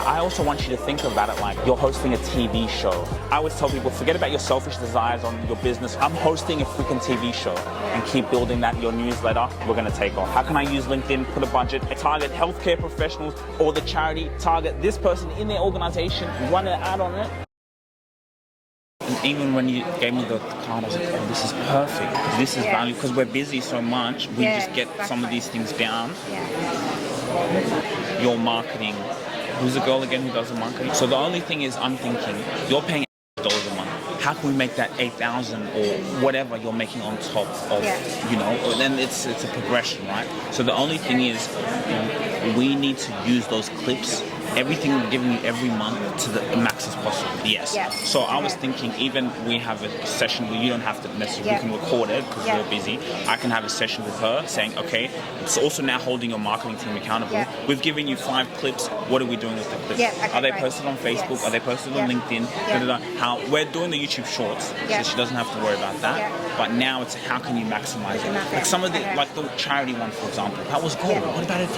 I also want you to think about it like you're hosting a TV show. I always tell people, forget about your selfish desires on your business. I'm hosting a freaking TV show and keep building that. Your newsletter, we're going to take off. How can I use LinkedIn, put a budget, target healthcare professionals or the charity, target this person in their organization, run an ad on it. And even when you gave me the card, I was like, oh, this is perfect. This is value because we're busy so much. We just get some of these things down. Your marketing. Who's the girl again who does the marketing? So the only thing is, I'm thinking, you're paying $8 a month. How can we make that 8,000 or whatever you're making on top of, you know? Or then it's a progression, right? So the only thing is, we need to use those clips. Everything we're giving you every month to the max as possible. Yes. So I was thinking, even we have a session where you don't have to necessarily, we can record it because we're busy. I can have a session with her saying, okay, it's also now holding your marketing team accountable. We've given you 5 clips. What are we doing with the clips? Are they posted on Facebook? Are they posted on LinkedIn? How we're doing the YouTube Shorts, so she doesn't have to worry about that. But now it's how can you maximize it? Like some of the, like the charity one, for example, that was cool. What about if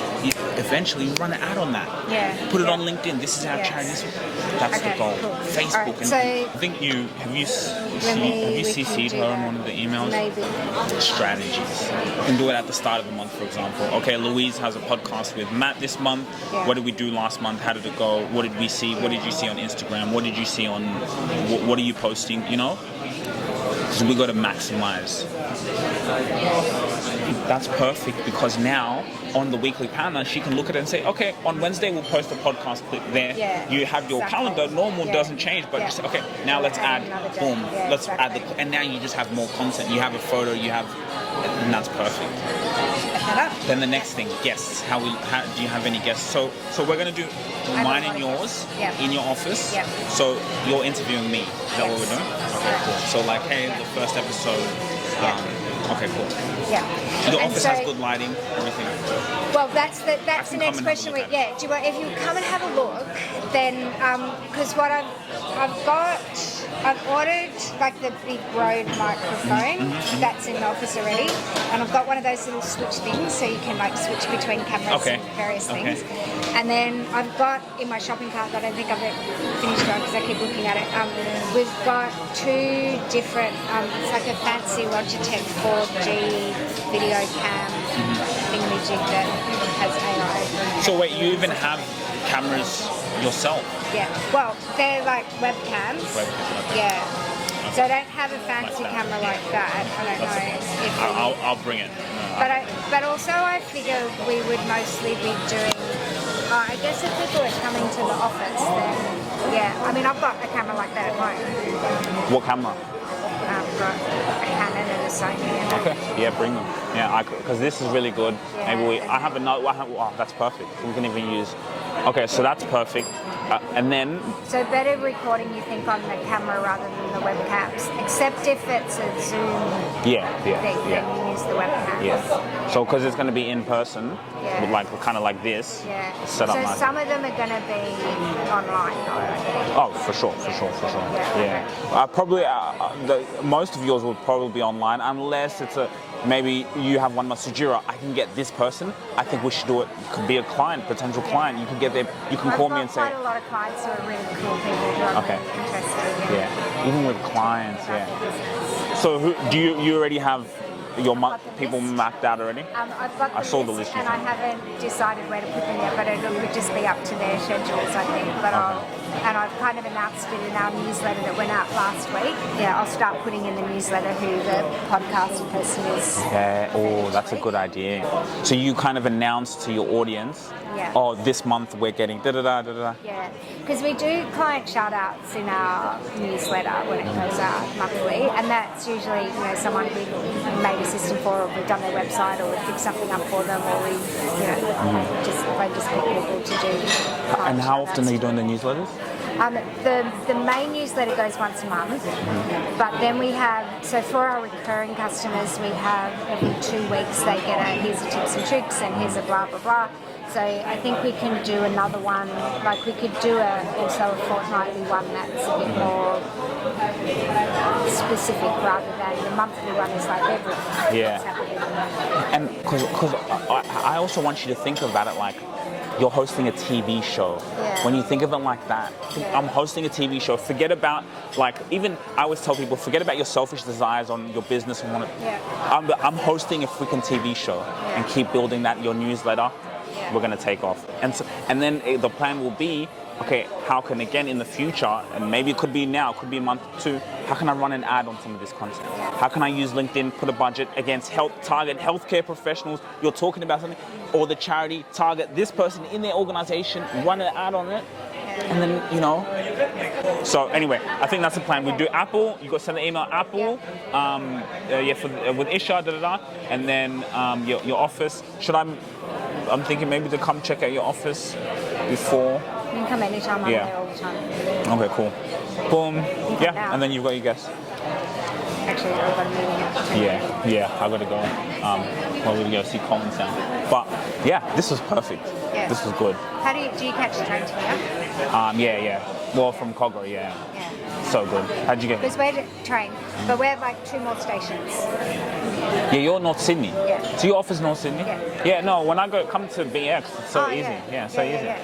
eventually you run an ad on that? Put it on LinkedIn. This is our charity. That's the goal. Cool. Facebook. Right, so I think have you CC'd her on one of the emails? Maybe. Strategies. You can do it at the start of the month, for example. Okay, Louise has a podcast with Matt this month. What did we do last month? How did it go? What did we see? What did you see on Instagram? What did you see on? What are you posting? You know. So we got to maximize. That's perfect because now on the weekly planner she can look at it and say, okay, on Wednesday we'll post a podcast clip there. You have your calendar, normal doesn't change, but just okay, now let's add boom, let's add and now you just have more content. You have a photo, and that's perfect. Then the next thing, guests. How do you have any guests? So we're gonna do mine and yours in your office. So you're interviewing me. Is that what we're doing? Okay, cool. So like, hey, the first episode. Okay, cool. Your office has good lighting, everything. Well, that's the next question. Do you want, if you come and have a look, then because what I've ordered like the big Rode microphone that's in the office already, and I've got one of those little switch things so you can like switch between cameras and various things. And then I've got in my shopping cart that I don't think I've finished on because I keep looking at it. We've got 2 different. It's like a fancy Logitech 4G video cam thingamajig that has AI. So wait, you even have cameras yourself? Well, they're like webcams. So I don't have a fancy camera like that. I don't know if I'll bring it. But also I figure we would mostly be doing. I guess if people are coming to the office, then I mean I've got a camera like that at home. What camera? I've got a Canon and a Sony. Okay. Bring them. Because this is really good. Maybe I have another. Oh, that's perfect. We can even use. Okay, so that's perfect. And then. So better recording, you think, on the camera rather than the webcams, except if it's a Zoom. Thing, then you use the webcam. So because it's going to be in person, with like kind of like this. Set up so nice. Some of them are going to be online, though, I think. Oh, for sure. Probably most of yours will probably be online, unless it's maybe you have one more Sugira. I can get this person. I think we should do it. Could be a client, potential client. You can get there. You can call me and say. I've got quite a lot of clients who are really cool people who are really interested. Even with clients. So do you already have your people mapped out already? I've got I saw the list. And I haven't decided where to put them yet, but it would just be up to their schedules, I think. But I've kind of announced it in our newsletter that went out last week. I'll start putting in the newsletter who the podcast person is. That's a good idea. So you kind of announce to your audience, this month we're getting da-da-da. Because we do client shout-outs in our newsletter when it goes out monthly, and that's usually someone we've made a system for, or we've done their website, or we've fixed something up for them, or we just pick people to do. And how often are you doing the newsletters? The main newsletter goes once a month, but then we have, so for our recurring customers, we have every 2 weeks they get here's the tips and tricks and here's a blah blah blah. So I think we can do another one, like we could do also a fortnightly one that's a bit more specific rather than the monthly one is like everything. And because I also want you to think about it like, you're hosting a TV show. Yeah. When you think of it like that, I'm hosting a TV show. Forget about, like, even I always tell people, forget about your selfish desires on your business and I'm hosting a freaking TV show and keep building that, your newsletter. We're going to take off. And then the plan will be, okay, how can, again, in the future, and maybe it could be now, it could be a month or two, how can I run an ad on some of this content? How can I use LinkedIn, put a budget against target healthcare professionals, you're talking about something, or the charity, target this person in their organization, run an ad on it, and then, you know. So anyway, I think that's the plan. We do Apple, you got to send the email Apple, with Isha, and then your office. I'm thinking maybe to come check out your office before. You can come anytime, I'm there all the time. Okay, cool. Boom. Yeah, and then you've got your guests. Actually, I've got a meeting. Yeah, I gotta go. We're gonna go see Collins now. But yeah, this was perfect. Yeah. This was good. How do you catch the train to here? Yeah. Well, from Kogarah, yeah. So good. How'd you get? Because we're train, but we have like 2 more stations. Yeah, you're North Sydney. Yeah. So your office North Sydney? Yeah. Yeah. No, when I come to BX, it's so easy. So easy.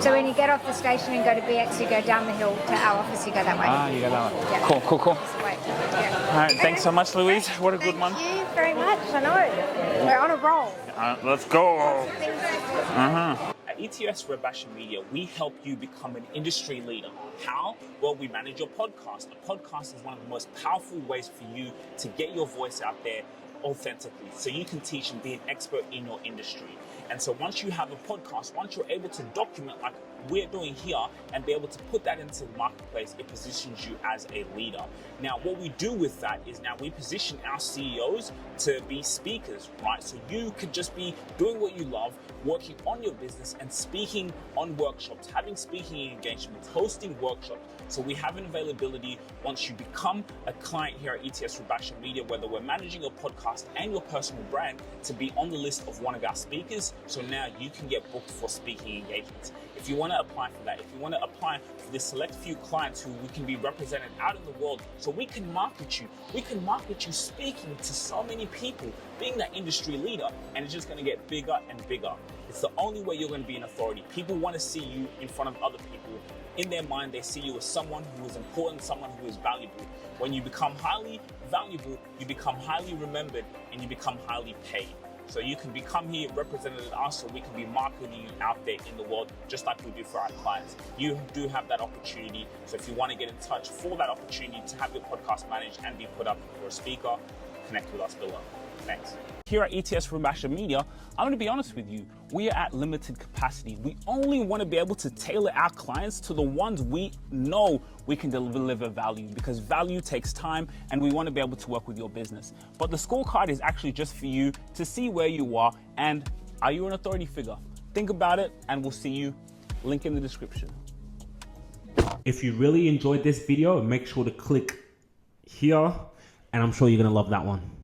So when you get off the station and go to BX, you go down the hill to our office. You go that way. You go that way. Yeah. Cool. Yeah. All right. Thanks so much, Louise. What a good one. Thank you very much. I know. We're on a roll. Let's go. At ETS Rubasha Media, we help you become an industry leader. How? Well, we manage your podcast. A podcast is one of the most powerful ways for you to get your voice out there authentically, so you can teach and be an expert in your industry. And so once you have a podcast, once you're able to document like we're doing here and be able to put that into the marketplace, it positions you as a leader. Now, what we do with that is now we position our CEOs to be speakers, right? So you could just be doing what you love, working on your business and speaking on workshops, having speaking engagements, hosting workshops. So we have an availability once you become a client here at ETS Rubasha Media, whether we're managing your podcast and your personal brand, to be on the list of one of our speakers. So now you can get booked for speaking engagements. If you want to apply for that, if you want to apply for the select few clients who we can be represented out in the world, so we can market you speaking to so many people, being that industry leader, and it's just going to get bigger and bigger. It's the only way you're going to be an authority. People want to see you in front of other people. In their mind, they see you as someone who is important, someone who is valuable. When you become highly valuable, you become highly remembered, and you become highly paid. So you can become here represented at us, so we can be marketing you out there in the world, just like we do for our clients. You do have that opportunity. So if you want to get in touch for that opportunity to have your podcast managed and be put up for a speaker, connect with us below. Thanks. Here at ETS Rubasha Media, I'm going to be honest with you, we are at limited capacity. We only want to be able to tailor our clients to the ones we know we can deliver value, because value takes time and we want to be able to work with your business. But the scorecard is actually just for you to see where you are and are you an authority figure? Think about it and we'll see you. Link in the description. If you really enjoyed this video, make sure to click here and I'm sure you're going to love that one.